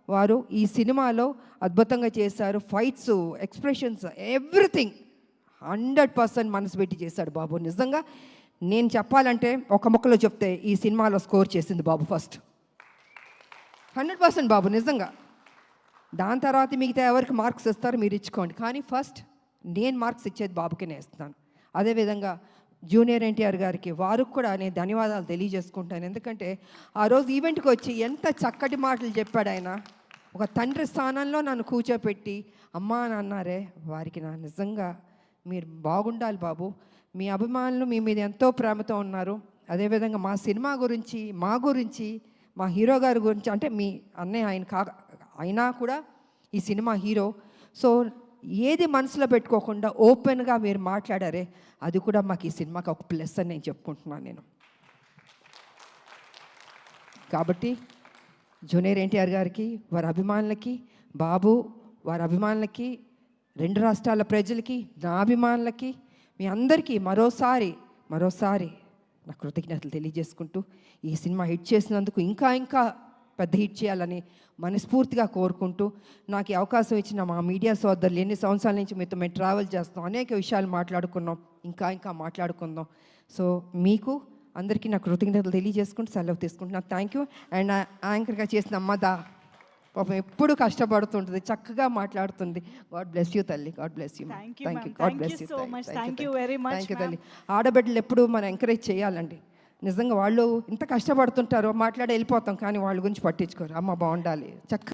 వారు ఈ సినిమాలో అద్భుతంగా చేశారు. ఫైట్స్, ఎక్స్ప్రెషన్స్, ఎవ్రీథింగ్ 100% మనసు పెట్టి చేశాడు బాబు. నిజంగా నేను చెప్పాలంటే ఒక ముక్కలో చెప్తే ఈ సినిమాలో స్కోర్ చేసింది బాబు ఫస్ట్. 100% బాబు నిజంగా. దాని తర్వాత మిగతా ఎవరికి మార్క్స్ ఇస్తారో మీరు ఇచ్చుకోండి, కానీ ఫస్ట్ నేను మార్క్స్ ఇచ్చేది బాబుకినే ఇస్తాను. అదేవిధంగా జూనియర్ ఎన్టీఆర్ గారికి వారికి కూడా నేను ధన్యవాదాలు తెలియజేసుకుంటాను. ఎందుకంటే ఆ రోజు ఈవెంట్కి వచ్చి ఎంత చక్కటి మాటలు చెప్పాడు ఆయన. ఒక తండ్రి స్థానంలో నన్ను కూర్చోపెట్టి అమ్మా అని అన్నారే, వారికి నా నిజంగా మీరు బాగుండాలి బాబు. మీ అభిమానులు మీ మీద ఎంతో ప్రేమతో ఉన్నారు. అదేవిధంగా మా సినిమా గురించి, మా గురించి, మా హీరో గారి గురించి, అంటే మీ అన్నయ్య ఆయన అయినా కూడా ఈ సినిమా హీరో. సో ఏది మనసులో పెట్టుకోకుండా ఓపెన్గా మీరు మాట్లాడారే, అది కూడా మాకు ఈ సినిమాకి ఒక ప్లస్ అని నేను చెప్పుకుంటున్నాను నేను. కాబట్టి జూనియర్ ఎన్టీఆర్ గారికి, వారి అభిమానులకి, బాబు వారి అభిమానులకి, 2 రాష్ట్రాల ప్రజలకి, నా అభిమానులకి, మీ అందరికీ మరోసారి నా కృతజ్ఞతలు తెలియజేసుకుంటూ ఈ సినిమా హిట్ చేసినందుకు ఇంకా పెద్ద హిట్ చేయాలని మనస్ఫూర్తిగా కోరుకుంటూ, నాకు ఈ అవకాశం ఇచ్చిన మా మీడియా సోదరులు, ఎన్ని సంవత్సరాల నుంచి మీతో మేము ట్రావెల్ చేస్తాం, అనేక విషయాలు మాట్లాడుకున్నాం, ఇంకా మాట్లాడుకుందాం. సో మీకు అందరికీ నా కృతజ్ఞతలు తెలియజేసుకుంటూ సెలవు తీసుకుంటున్నాను. Thank you. అండ్ యాంకర్గా చేసిన అమ్మదా పాపం ఎప్పుడు కష్టపడుతుంటుంది, చక్కగా మాట్లాడుతుంది. గాడ్ బ్లెస్ యూ తల్లి, God bless you. Thank you, God bless you. Thank you తల్లి. ఆడబిడ్డలు ఎప్పుడు మనం ఎంకరేజ్ చేయాలండి. నిజంగా వాళ్ళు ఇంత కష్టపడుతుంటారో మాట్లాడి వెళ్ళిపోతాం, కానీ వాళ్ళ గురించి పట్టించుకోరు. అమ్మ బాగుండాలి, చక్కగా